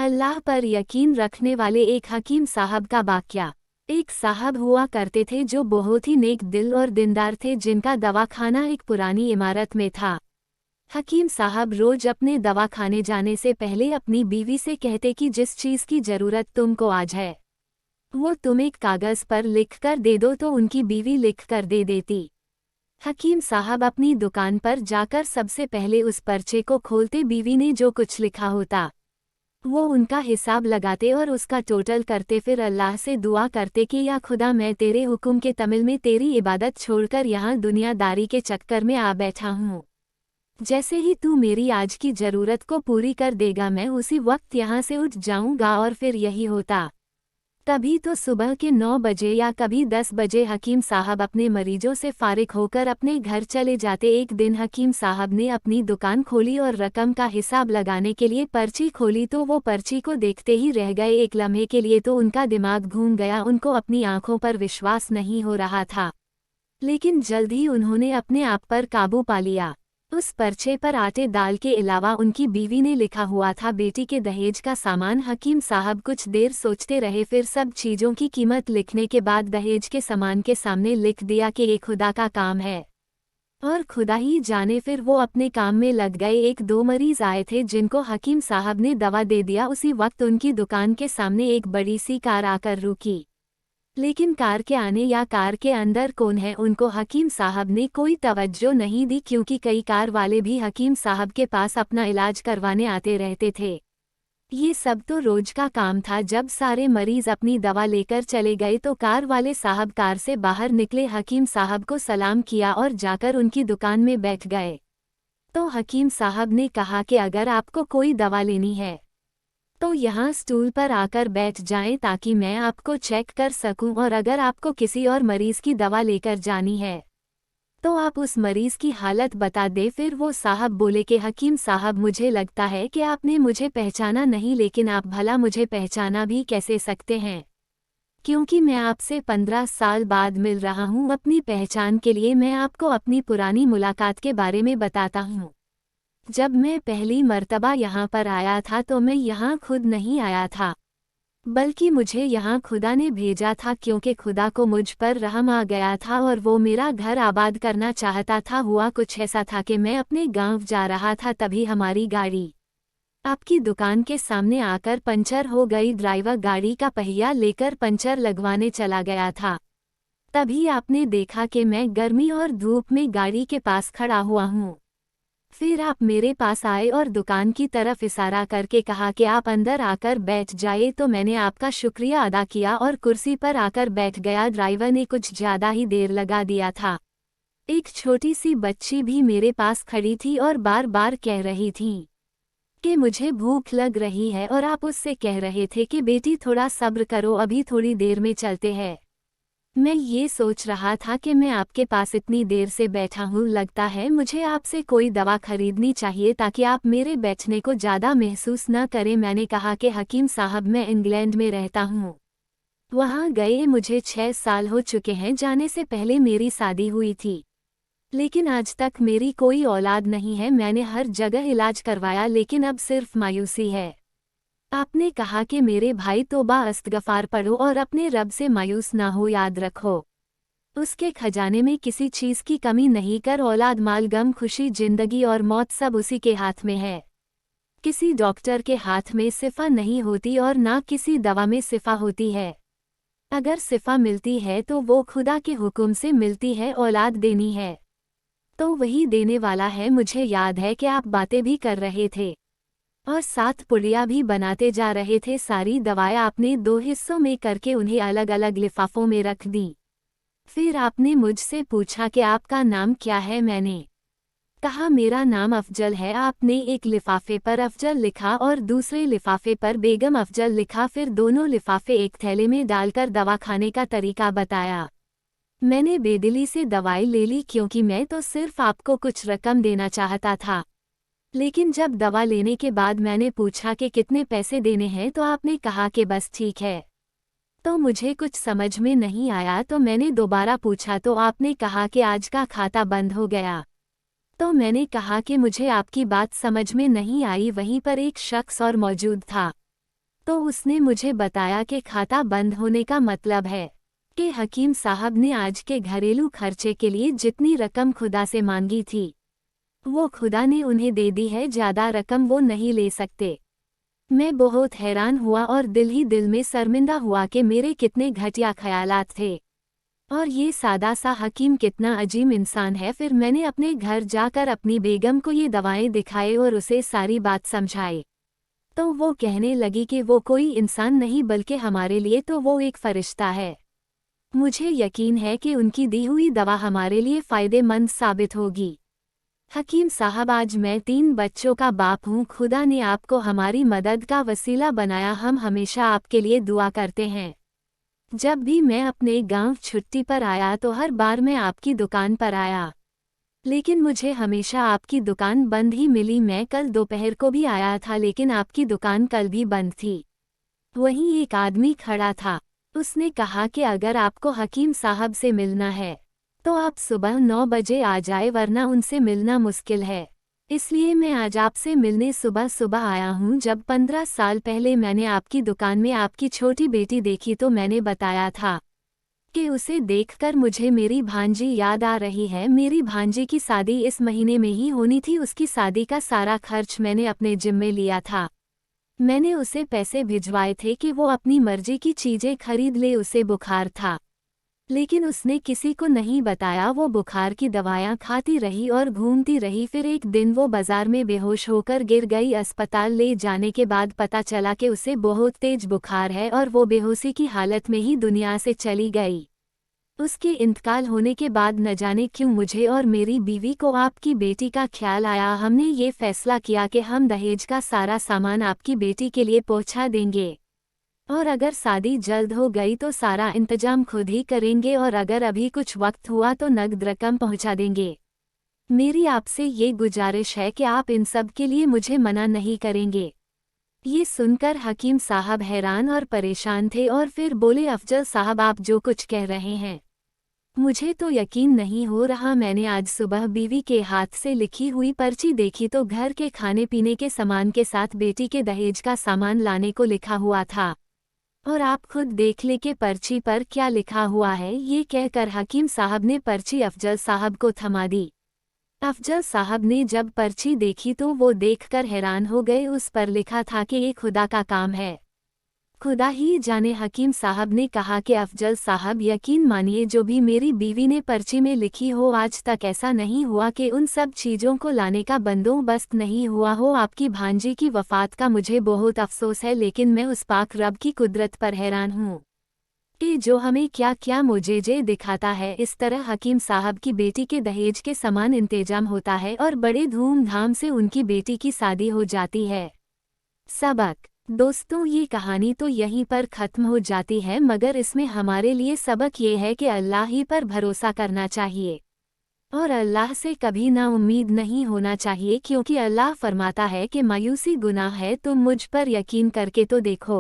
अल्लाह पर यकीन रखने वाले एक हकीम साहब का वाक़या। एक साहब हुआ करते थे जो बहुत ही नेक दिल और दीनदार थे, जिनका दवाखाना एक पुरानी इमारत में था। हकीम साहब रोज अपने दवाखाने जाने से पहले अपनी बीवी से कहते कि जिस चीज़ की ज़रूरत तुमको आज है वो तुम एक कागज़ पर लिख कर दे दो, तो उनकी बीवी लिख कर दे देती। हकीम साहब अपनी दुकान पर जाकर सबसे पहले उस पर्चे को खोलते, बीवी ने जो कुछ लिखा होता वो उनका हिसाब लगाते और उसका टोटल करते, फिर अल्लाह से दुआ करते कि या खुदा, मैं तेरे हुक्म के तमिल में तेरी इबादत छोड़कर यहाँ दुनियादारी के चक्कर में आ बैठा हूँ। जैसे ही तू मेरी आज की ज़रूरत को पूरी कर देगा मैं उसी वक्त यहाँ से उठ जाऊँगा। और फिर यही होता। कभी तो सुबह के 9 बजे या कभी 10 बजे हकीम साहब अपने मरीजों से फारिग होकर अपने घर चले जाते। एक दिन हकीम साहब ने अपनी दुकान खोली और रकम का हिसाब लगाने के लिए पर्ची खोली, तो वो पर्ची को देखते ही रह गए। एक लम्हे के लिए तो उनका दिमाग घूम गया, उनको अपनी आंखों पर विश्वास नहीं हो रहा था। लेकिन जल्द ही उन्होंने अपने आप पर काबू पा लिया। उस पर्चे पर आटे दाल के अलावा उनकी बीवी ने लिखा हुआ था बेटी के दहेज का सामान। हकीम साहब कुछ देर सोचते रहे, फिर सब चीज़ों की कीमत लिखने के बाद दहेज के सामान के सामने लिख दिया कि ये खुदा का काम है और खुदा ही जाने। फिर वो अपने काम में लग गए। 1-2 मरीज आए थे जिनको हकीम साहब ने दवा दे दिया। उसी वक्त उनकी दुकान के सामने एक बड़ी सी कार आकर रुकी, लेकिन कार के आने या कार के अंदर कौन है उनको हकीम साहब ने कोई तवज्जो नहीं दी, क्योंकि कई कार वाले भी हकीम साहब के पास अपना इलाज करवाने आते रहते थे। ये सब तो रोज का काम था। जब सारे मरीज अपनी दवा लेकर चले गए तो कार वाले साहब कार से बाहर निकले, हकीम साहब को सलाम किया और जाकर उनकी दुकान में बैठ गए। तो हकीम साहब ने कहा कि अगर आपको कोई दवा लेनी है तो यहाँ स्टूल पर आकर बैठ जाएं ताकि मैं आपको चेक कर सकूं, और अगर आपको किसी और मरीज़ की दवा लेकर जानी है तो आप उस मरीज़ की हालत बता दे। फिर वो साहब बोले कि हकीम साहब, मुझे लगता है कि आपने मुझे पहचाना नहीं, लेकिन आप भला मुझे पहचाना भी कैसे सकते हैं, क्योंकि मैं आपसे 15 साल बाद मिल रहा हूँ। अपनी पहचान के लिए मैं आपको अपनी पुरानी मुलाकात के बारे में बताता हूँ। जब मैं पहली मर्तबा यहाँ पर आया था तो मैं यहाँ खुद नहीं आया था, बल्कि मुझे यहाँ खुदा ने भेजा था, क्योंकि खुदा को मुझ पर रहम आ गया था और वो मेरा घर आबाद करना चाहता था। हुआ कुछ ऐसा था कि मैं अपने गांव जा रहा था, तभी हमारी गाड़ी आपकी दुकान के सामने आकर पंचर हो गई। ड्राइवर गाड़ी का पहिया लेकर पंचर लगवाने चला गया था। तभी आपने देखा कि मैं गर्मी और धूप में गाड़ी के पास खड़ा हुआ हूँ। फिर आप मेरे पास आए और दुकान की तरफ इशारा करके कहा कि आप अंदर आकर बैठ जाइए। तो मैंने आपका शुक्रिया अदा किया और कुर्सी पर आकर बैठ गया। ड्राइवर ने कुछ ज़्यादा ही देर लगा दिया था। एक छोटी सी बच्ची भी मेरे पास खड़ी थी और बार बार कह रही थी कि मुझे भूख लग रही है, और आप उससे कह रहे थे कि बेटी थोड़ा सब्र करो, अभी थोड़ी देर में चलते हैं। मैं ये सोच रहा था कि मैं आपके पास इतनी देर से बैठा हूँ, लगता है मुझे आपसे कोई दवा खरीदनी चाहिए ताकि आप मेरे बैठने को ज़्यादा महसूस न करें। मैंने कहा कि हकीम साहब, मैं इंग्लैंड में रहता हूँ, वहाँ गए मुझे 6 साल हो चुके हैं। जाने से पहले मेरी शादी हुई थी, लेकिन आज तक मेरी कोई औलाद नहीं है। मैंने हर जगह इलाज करवाया, लेकिन अब सिर्फ मायूसी है। आपने कहा कि मेरे भाई, तौबा इस्तगफार पढ़ो और अपने रब से मायूस ना हो। याद रखो, उसके खजाने में किसी चीज़ की कमी नहीं कर। औलाद, माल, गम, खुशी, जिंदगी और मौत सब उसी के हाथ में है। किसी डॉक्टर के हाथ में शिफा नहीं होती और ना किसी दवा में शिफा होती है। अगर शिफा मिलती है तो वो खुदा के हुक्म से मिलती है। औलाद देनी है तो वही देने वाला है। मुझे याद है कि आप बातें भी कर रहे थे और साथ पुड़िया भी बनाते जा रहे थे। सारी दवाएं आपने 2 हिस्सों में करके उन्हें अलग अलग लिफाफों में रख दी। फिर आपने मुझसे पूछा कि आपका नाम क्या है। मैंने कहा मेरा नाम अफजल है। आपने एक लिफाफे पर अफजल लिखा और दूसरे लिफाफे पर बेगम अफजल लिखा। फिर दोनों लिफाफे एक थैले में डालकर दवा खाने का तरीका बताया। मैंने बेदिली से दवाई ले ली, क्योंकि मैं तो सिर्फ आपको कुछ रकम देना चाहता था। लेकिन जब दवा लेने के बाद मैंने पूछा कि कितने पैसे देने हैं, तो आपने कहा कि बस ठीक है। तो मुझे कुछ समझ में नहीं आया, तो मैंने दोबारा पूछा तो आपने कहा कि आज का खाता बंद हो गया। तो मैंने कहा कि मुझे आपकी बात समझ में नहीं आई। वहीं पर एक शख्स और मौजूद था। तो उसने मुझे बताया कि खाता बंद होने का मतलब है कि हकीम साहब ने आज के घरेलू खर्चे के लिए जितनी रकम खुदा से मांगी थी वो खुदा ने उन्हें दे दी है, ज़्यादा रकम वो नहीं ले सकते। मैं बहुत हैरान हुआ और दिल ही दिल में शर्मिंदा हुआ कि मेरे कितने घटिया ख्यालात थे और ये सादा सा हकीम कितना अजीब इंसान है। फिर मैंने अपने घर जाकर अपनी बेगम को ये दवाएं दिखाए और उसे सारी बात समझाई, तो वो कहने लगी कि वो कोई इंसान नहीं बल्कि हमारे लिए तो वो एक फरिश्ता है। मुझे यकीन है कि उनकी दी हुई दवा हमारे लिए फ़ायदेमंद साबित होगी। हकीम साहब, आज मैं 3 बच्चों का बाप हूँ। खुदा ने आपको हमारी मदद का वसीला बनाया। हम हमेशा आपके लिए दुआ करते हैं। जब भी मैं अपने गांव छुट्टी पर आया तो हर बार मैं आपकी दुकान पर आया, लेकिन मुझे हमेशा आपकी दुकान बंद ही मिली। मैं कल दोपहर को भी आया था लेकिन आपकी दुकान कल भी बंद थी। वहीं एक आदमी खड़ा था। उसने कहा कि अगर आपको हकीम साहब से मिलना है तो आप सुबह 9 बजे आ जाए, वरना उनसे मिलना मुश्किल है। इसलिए मैं आज आपसे मिलने सुबह सुबह आया हूँ। जब 15 साल पहले मैंने आपकी दुकान में आपकी छोटी बेटी देखी तो मैंने बताया था कि उसे देखकर मुझे मेरी भांजी याद आ रही है। मेरी भांजी की शादी इस महीने में ही होनी थी। उसकी शादी का सारा खर्च मैंने अपने जिम्मे लिया था। मैंने उसे पैसे भिजवाए थे कि वो अपनी मर्जी की चीज़ें खरीद ले। उसे बुखार था लेकिन उसने किसी को नहीं बताया। वो बुखार की दवायां खाती रही और घूमती रही। फिर एक दिन वो बाजार में बेहोश होकर गिर गई। अस्पताल ले जाने के बाद पता चला कि उसे बहुत तेज बुखार है और वो बेहोशी की हालत में ही दुनिया से चली गई। उसके इंतकाल होने के बाद न जाने क्यों मुझे और मेरी बीवी को आपकी बेटी का ख्याल आया। हमने ये फैसला किया कि हम दहेज का सारा सामान आपकी बेटी के लिए पहुंचा देंगे और अगर शादी जल्द हो गई तो सारा इंतजाम खुद ही करेंगे और अगर अभी कुछ वक्त हुआ तो नगद रकम पहुंचा देंगे। मेरी आपसे ये गुजारिश है कि आप इन सब के लिए मुझे मना नहीं करेंगे। ये सुनकर हकीम साहब हैरान और परेशान थे और फिर बोले, अफजल साहब, आप जो कुछ कह रहे हैं मुझे तो यकीन नहीं हो रहा। मैंने आज सुबह बीवी के हाथ से लिखी हुई पर्ची देखी तो घर के खाने पीने के सामान के साथ बेटी के दहेज का सामान लाने को लिखा हुआ था और आप खुद देख ले कि पर्ची पर क्या लिखा हुआ है। ये कहकर हकीम साहब ने पर्ची अफजल साहब को थमा दी। अफजल साहब ने जब पर्ची देखी तो वो देखकर हैरान हो गए। उस पर लिखा था कि ये खुदा का काम है, खुदा ही जाने। हकीम साहब ने कहा कि अफजल साहब, यकीन मानिए जो भी मेरी बीवी ने पर्ची में लिखी हो, आज तक ऐसा नहीं हुआ कि उन सब चीज़ों को लाने का बंदोबस्त नहीं हुआ हो। आपकी भांजी की वफ़ात का मुझे बहुत अफसोस है, लेकिन मैं उस पाक रब की कुदरत पर हैरान हूँ कि जो हमें क्या क्या मुझे दिखाता है। इस तरह हकीम साहब की बेटी के दहेज के समान इंतजाम होता है और बड़े धूमधाम से उनकी बेटी की शादी हो जाती है। सबक। दोस्तों, ये कहानी तो यहीं पर ख़त्म हो जाती है, मगर इसमें हमारे लिए सबक ये है कि अल्लाह ही पर भरोसा करना चाहिए और अल्लाह से कभी ना उम्मीद नहीं होना चाहिए, क्योंकि अल्लाह फरमाता है कि मायूसी गुनाह है। तुम मुझ पर यकीन करके तो देखो।